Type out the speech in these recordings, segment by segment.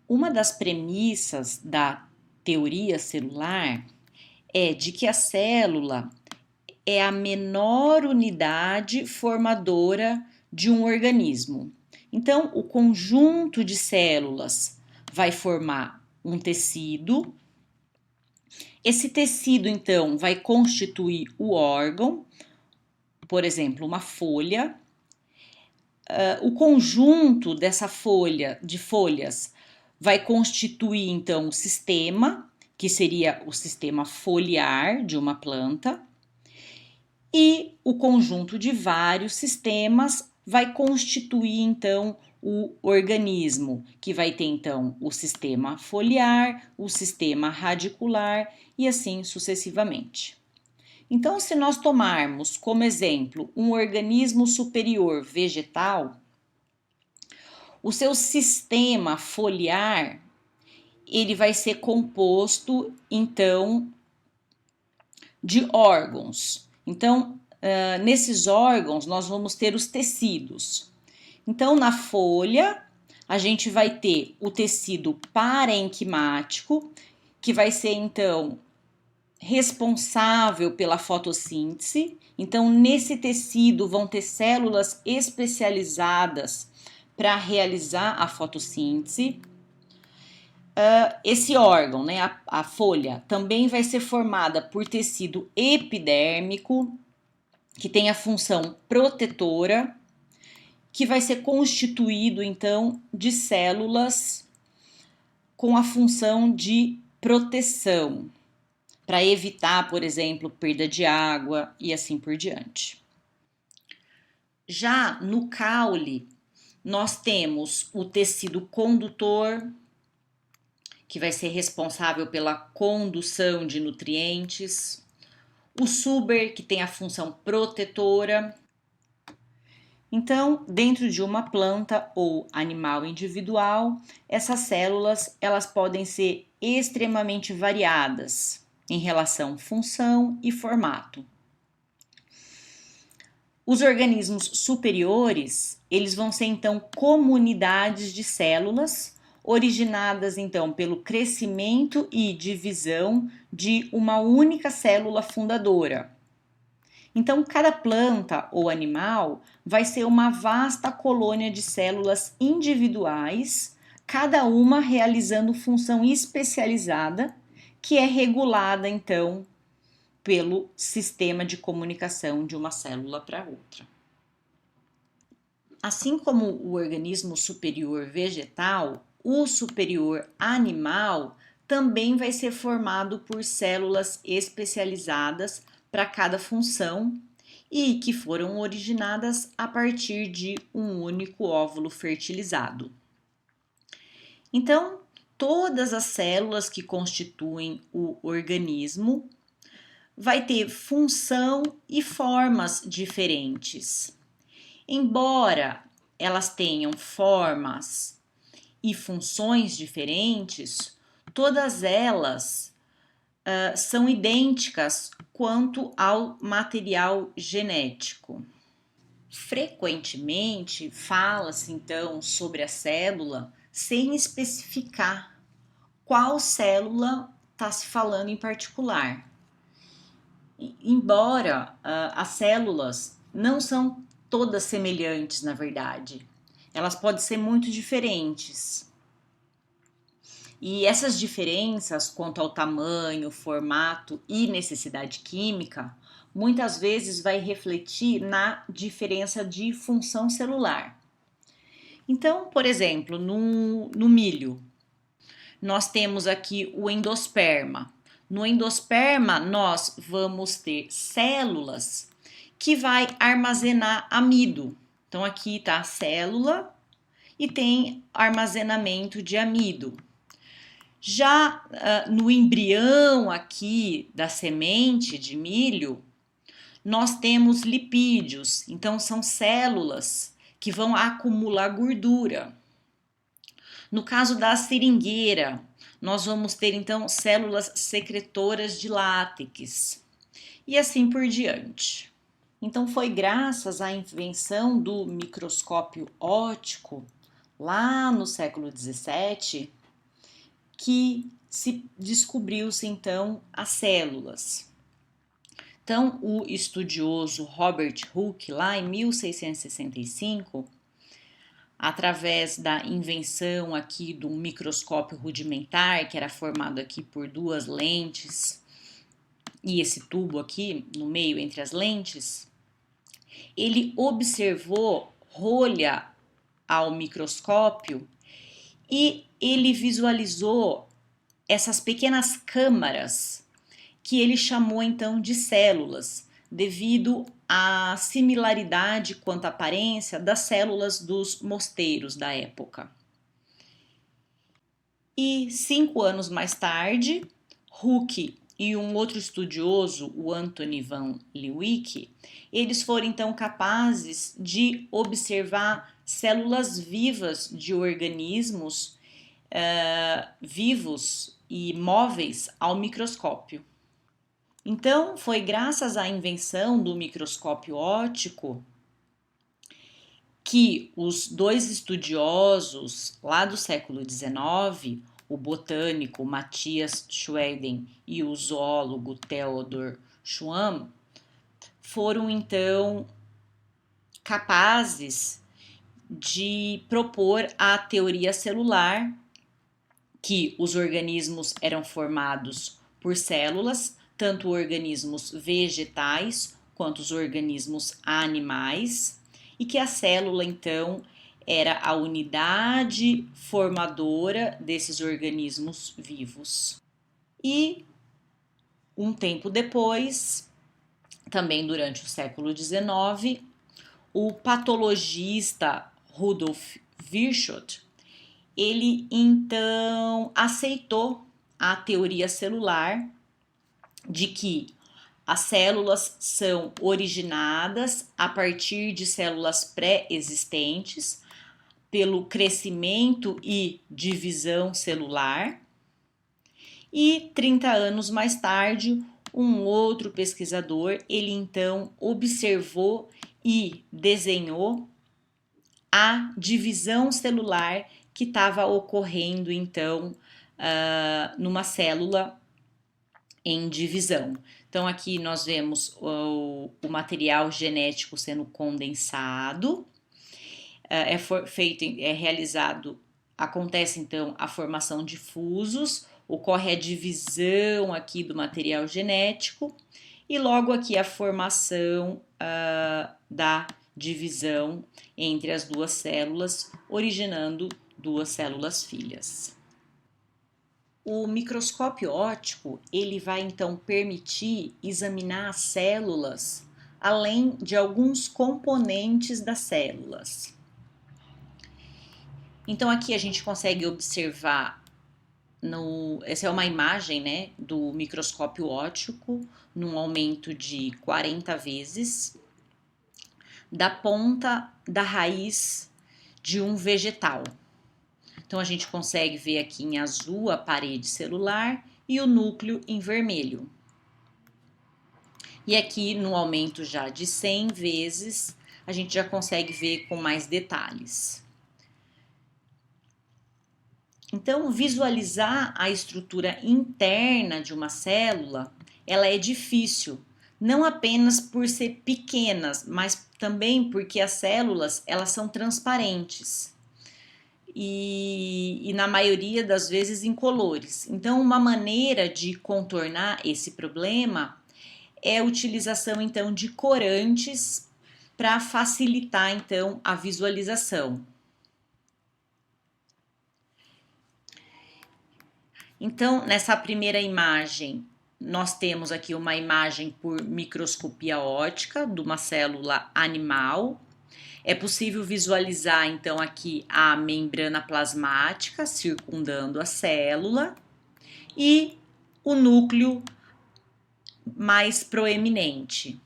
Uma das premissas da teoria celular é de que a célula é a menor unidade formadora de um organismo. Então, o conjunto de células vai formar um tecido. Esse tecido, então, vai constituir o órgão, por exemplo, uma folha. O conjunto dessa folha, de folhas, vai constituir, então, o sistema, que seria o sistema foliar de uma planta. E o conjunto de vários sistemas vai constituir, então, o organismo, que vai ter, então, o sistema foliar, o sistema radicular e assim sucessivamente. Então, se nós tomarmos como exemplo um organismo superior vegetal, o seu sistema foliar, ele vai ser composto, então, de órgãos. Então, nesses órgãos, nós vamos ter os tecidos. Então, na folha, a gente vai ter o tecido parenquimático, que vai ser, então, responsável pela fotossíntese. Então, nesse tecido vão ter células especializadas para realizar a fotossíntese. Esse órgão, né, a folha, também vai ser formada por tecido epidérmico, que tem a função protetora, que vai ser constituído, então, de células com a função de proteção, para evitar, por exemplo, perda de água e assim por diante. Já no caule, nós temos o tecido condutor, que vai ser responsável pela condução de nutrientes, o suber, que tem a função protetora. Então, dentro de uma planta ou animal individual, essas células elas podem ser extremamente variadas em relação função e formato. Os organismos superiores, eles vão ser então comunidades de células originadas então pelo crescimento e divisão de uma única célula fundadora. Então, cada planta ou animal vai ser uma vasta colônia de células individuais, cada uma realizando função especializada, que é regulada então pelo sistema de comunicação de uma célula para outra. Assim como o organismo superior vegetal, o superior animal também vai ser formado por células especializadas para cada função e que foram originadas a partir de um único óvulo fertilizado. Então, todas as células que constituem o organismo vai ter função e formas diferentes. Embora elas tenham formas e funções diferentes, todas elas são idênticas quanto ao material genético. Frequentemente fala-se então sobre a célula sem especificar qual célula está se falando em particular. Embora as células não são todas semelhantes, na verdade, elas podem ser muito diferentes. E essas diferenças quanto ao tamanho, formato e necessidade química, muitas vezes vai refletir na diferença de função celular. Então, por exemplo, no milho, nós temos aqui o endosperma. No endosperma, nós vamos ter células que vai armazenar amido. Então, aqui está a célula e tem armazenamento de amido. Já no embrião aqui da semente de milho, nós temos lipídios. Então, são células que vão acumular gordura. No caso da seringueira, nós vamos ter então células secretoras de látex e assim por diante. Então, foi graças à invenção do microscópio óptico, lá no século XVII, que se descobriu-se então as células. Então, o estudioso Robert Hooke, lá em 1665, através da invenção aqui do microscópio rudimentar, que era formado aqui por duas lentes, e esse tubo aqui no meio entre as lentes, ele observou rolha ao microscópio e ele visualizou essas pequenas câmaras que ele chamou então de células, devido à similaridade quanto à aparência das células dos mosteiros da época. E 5 anos mais tarde, Hooke e um outro estudioso, o Anthony van Leeuwenhoek, eles foram então capazes de observar células vivas de organismos vivos e móveis ao microscópio. Então, foi graças à invenção do microscópio óptico que os dois estudiosos lá do século XIX, o botânico Matthias Schweden e o zoólogo Theodor Schwamm, foram então capazes de propor a teoria celular, que os organismos eram formados por células, tanto organismos vegetais quanto os organismos animais, e que a célula então era a unidade formadora desses organismos vivos. E um tempo depois, também durante o século XIX, o patologista Rudolf Virchow, ele então aceitou a teoria celular de que as células são originadas a partir de células pré-existentes pelo crescimento e divisão celular. E 30 anos mais tarde, um outro pesquisador, ele então observou e desenhou a divisão celular que estava ocorrendo então numa célula em divisão. Então aqui nós vemos o material genético sendo condensado, realizado, acontece então a formação de fusos, ocorre a divisão aqui do material genético e logo aqui a formação da divisão entre as duas células, originando duas células filhas. O microscópio óptico, ele vai então permitir examinar as células além de alguns componentes das células. Então aqui a gente consegue observar, essa é uma imagem, né, do microscópio óptico num aumento de 40 vezes da ponta da raiz de um vegetal. Então a gente consegue ver aqui em azul a parede celular e o núcleo em vermelho. E aqui no aumento já de 100 vezes, a gente já consegue ver com mais detalhes. Então, visualizar a estrutura interna de uma célula, ela é difícil, não apenas por ser pequenas, mas também porque as células, elas são transparentes. E na maioria das vezes incolores. Então, uma maneira de contornar esse problema é a utilização então de corantes para facilitar então a visualização. Então, nessa primeira imagem, nós temos aqui uma imagem por microscopia óptica de uma célula animal. É possível visualizar, então, aqui a membrana plasmática circundando a célula e o núcleo mais proeminente.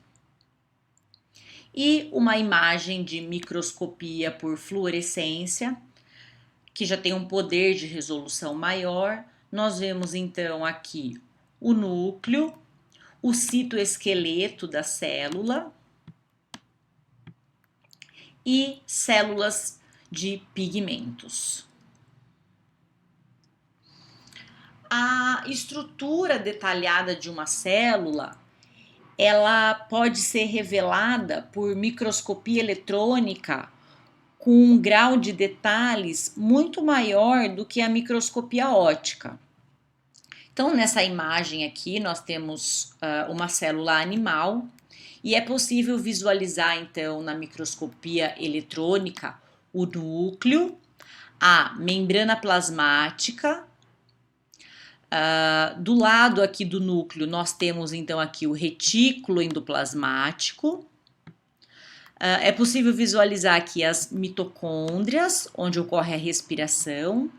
E uma imagem de microscopia por fluorescência, que já tem um poder de resolução maior. Nós vemos, então, aqui o núcleo, o citoesqueleto da célula e células de pigmentos. A estrutura detalhada de uma célula, ela pode ser revelada por microscopia eletrônica com um grau de detalhes muito maior do que a microscopia óptica. Então, nessa imagem aqui, nós temos uma célula animal e é possível visualizar, então, na microscopia eletrônica, o núcleo, a membrana plasmática. Do lado aqui do núcleo, nós temos, então, aqui o retículo endoplasmático. É possível visualizar aqui as mitocôndrias, onde ocorre a respiração.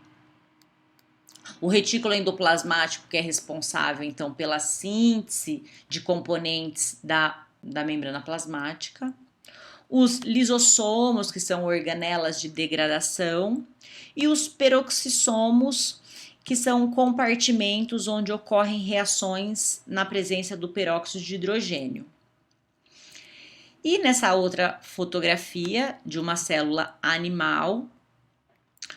O retículo endoplasmático, que é responsável, então, pela síntese de componentes da membrana plasmática. Os lisossomos, que são organelas de degradação. E os peroxissomos, que são compartimentos onde ocorrem reações na presença do peróxido de hidrogênio. E nessa outra fotografia de uma célula animal,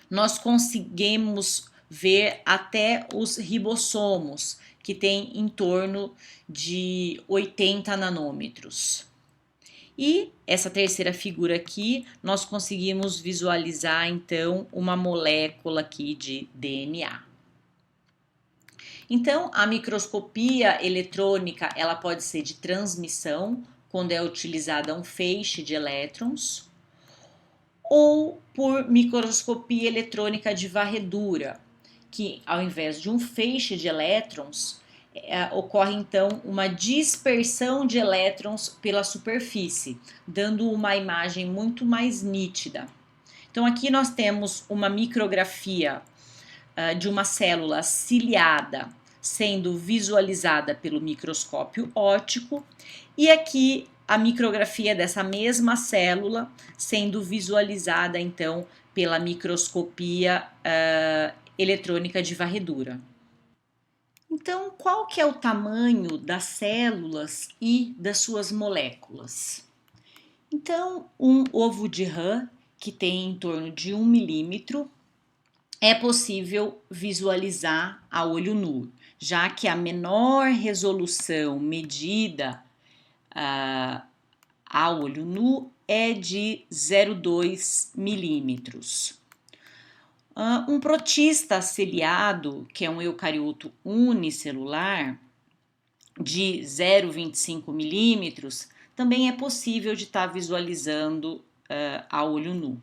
nós conseguimos ver até os ribossomos, que tem em torno de 80 nanômetros. E essa terceira figura aqui, nós conseguimos visualizar então uma molécula aqui de DNA. Então, a microscopia eletrônica, ela pode ser de transmissão, quando é utilizada um feixe de elétrons, ou por microscopia eletrônica de varredura, que ao invés de um feixe de elétrons, ocorre então uma dispersão de elétrons pela superfície, dando uma imagem muito mais nítida. Então aqui nós temos uma micrografia de uma célula ciliada sendo visualizada pelo microscópio óptico, e aqui a micrografia dessa mesma célula sendo visualizada então pela microscopia eletrônica de varredura. Então, qual que é o tamanho das células e das suas moléculas? Então, um ovo de rã, que tem em torno de 1 milímetro, é possível visualizar a olho nu, já que a menor resolução medida a olho nu é de 0,2 milímetros. Um protista ciliado, que é um eucarioto unicelular, de 0,25 milímetros, também é possível de estar visualizando a olho nu.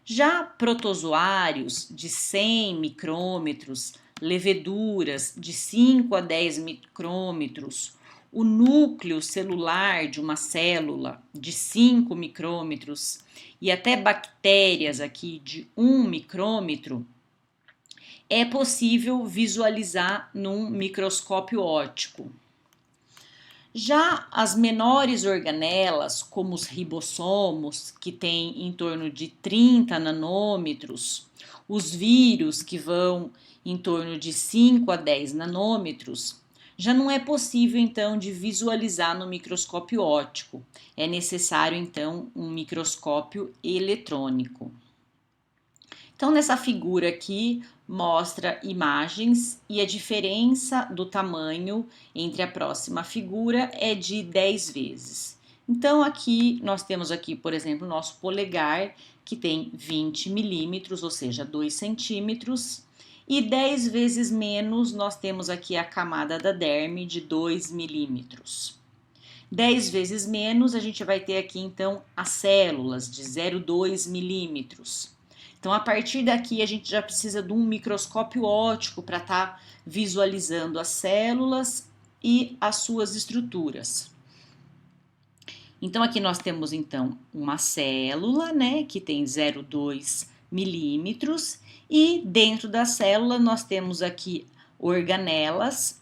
Já protozoários de 100 micrômetros, leveduras de 5 a 10 micrômetros, o núcleo celular de uma célula de 5 micrômetros e até bactérias aqui de 1 micrômetro, é possível visualizar num microscópio óptico. Já as menores organelas, como os ribossomos, que têm em torno de 30 nanômetros, os vírus, que vão em torno de 5 a 10 nanômetros, já não é possível então de visualizar no microscópio óptico. É necessário então um microscópio eletrônico. Então, nessa figura aqui, mostra imagens e a diferença do tamanho entre a próxima figura é de 10 vezes. Então, aqui nós temos aqui, por exemplo, o nosso polegar, que tem 20 milímetros, ou seja, 2 centímetros, e 10 vezes menos nós temos aqui a camada da derme de 2 milímetros. 10 vezes menos a gente vai ter aqui, então, as células de 0,2 milímetros. Então, a partir daqui, a gente já precisa de um microscópio óptico para estar visualizando as células e as suas estruturas. Então, aqui nós temos, então, uma célula, né, que tem 0,2 milímetros, e dentro da célula nós temos aqui organelas,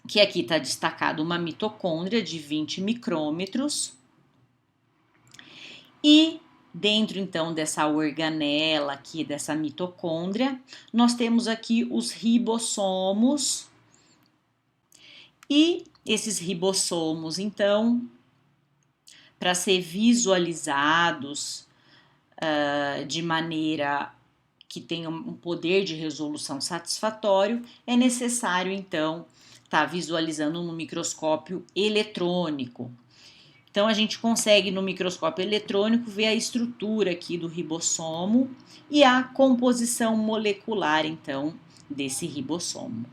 que aqui está destacado uma mitocôndria de 20 micrômetros, e dentro, então, dessa organela aqui, dessa mitocôndria, nós temos aqui os ribossomos. E esses ribossomos, então, para ser visualizados de maneira que tenha um poder de resolução satisfatório, é necessário então estar visualizando no microscópio eletrônico. Então a gente consegue no microscópio eletrônico ver a estrutura aqui do ribossomo e a composição molecular então desse ribossomo.